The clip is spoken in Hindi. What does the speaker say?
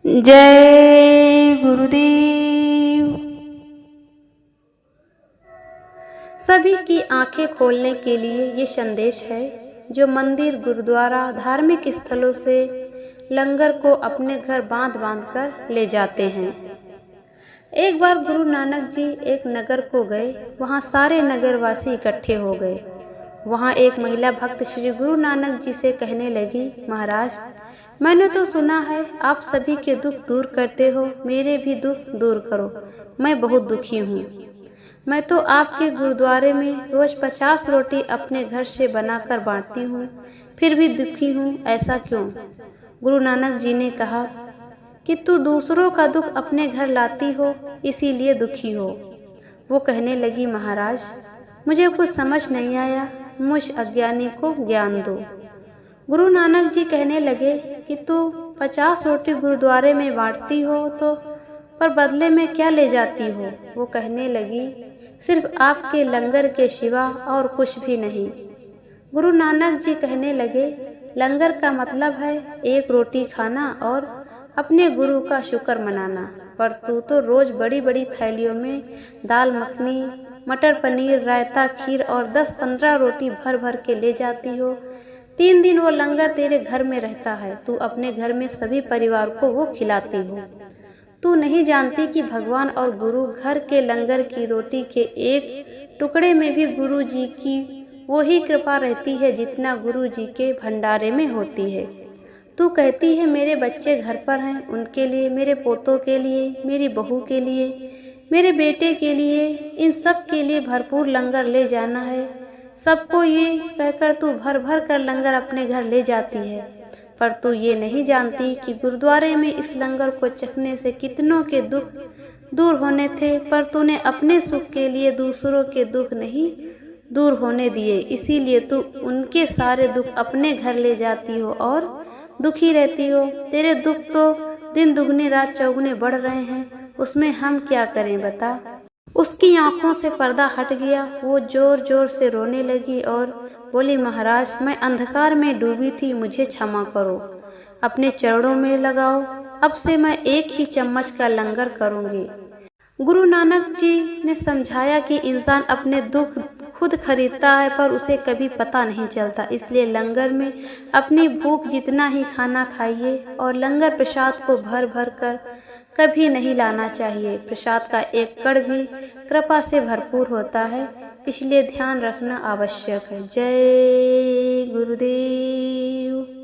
जय गुरुदेव। सभी की आंखें खोलने के लिए ये संदेश है जो मंदिर, गुरुद्वारा, धार्मिक स्थलों से लंगर को अपने घर बांध बांध कर ले जाते हैं। एक बार गुरु नानक जी एक नगर को गए। वहाँ सारे नगरवासी इकट्ठे हो गए। वहाँ एक महिला भक्त श्री गुरु नानक जी से कहने लगी, महाराज, मैंने तो सुना है आप सभी के दुख दूर करते हो, मेरे भी दुख दूर करो। मैं बहुत दुखी हूँ। मैं तो आपके गुरुद्वारे में रोज 50 रोटी अपने घर से बनाकर बांटती हूँ, फिर भी दुखी हूँ। ऐसा क्यों? गुरु नानक जी ने कहा कि तू दूसरों का दुख अपने घर लाती हो, इसीलिए दुखी हो। वो कहने लगी, महाराज, मुझे कुछ समझ नहीं आया, मुझ अज्ञानी को ज्ञान दो। गुरु नानक जी कहने लगे कि तू 50 रोटी गुरुद्वारे में बांटती हो तो पर बदले में क्या ले जाती हो? वो कहने लगी, सिर्फ आपके लंगर के सिवा और कुछ भी नहीं। गुरु नानक जी कहने लगे, लंगर का मतलब है एक रोटी खाना और अपने गुरु का शुक्र मनाना, पर तू तो रोज बड़ी बड़ी थैलियों में दाल मखनी, मटर पनीर, रायता, खीर और 10-15 रोटी भर भर के ले जाती हो। 3 दिन वो लंगर तेरे घर में रहता है, तू अपने घर में सभी परिवार को वो खिलाती हो। तू नहीं जानती कि भगवान और गुरु घर के लंगर की रोटी के एक टुकड़े में भी गुरु जी की वही कृपा रहती है जितना गुरु जी के भंडारे में होती है। तू कहती है मेरे बच्चे घर पर हैं, उनके लिए, मेरे पोतों के लिए, मेरी बहू के लिए, मेरे बेटे के लिए, इन सब के लिए भरपूर लंगर ले जाना है। सबको ये कहकर तू भर भर कर लंगर अपने घर ले जाती है, पर तू ये नहीं जानती कि गुरुद्वारे में इस लंगर को चखने से कितनों के दुख दूर होने थे, पर तूने अपने सुख के लिए दूसरों के दुख नहीं दूर होने दिए, इसीलिए तू उनके सारे दुख अपने घर ले जाती हो और दुखी रहती हो। तेरे दुख तो दिन दुगने रात चौगुने बढ़ रहे हैं, उसमें हम क्या करें बता। उसकी आंखों से पर्दा हट गया। वो जोर जोर से रोने लगी और बोली, महाराज, मैं अंधकार में डूबी थी, मुझे क्षमा करो, अपने चरणों में लगाओ, अब से मैं एक ही चम्मच का लंगर करूंगी। गुरु नानक जी ने समझाया कि इंसान अपने दुख खुद खरीदता है, पर उसे कभी पता नहीं चलता, इसलिए लंगर में अपनी भूख जितना ही खाना खाइए और लंगर प्रसाद को भर भर कर कभी नहीं लाना चाहिए। प्रसाद का एक कण भी कृपा से भरपूर होता है, इसलिए ध्यान रखना आवश्यक है। जय गुरुदेव।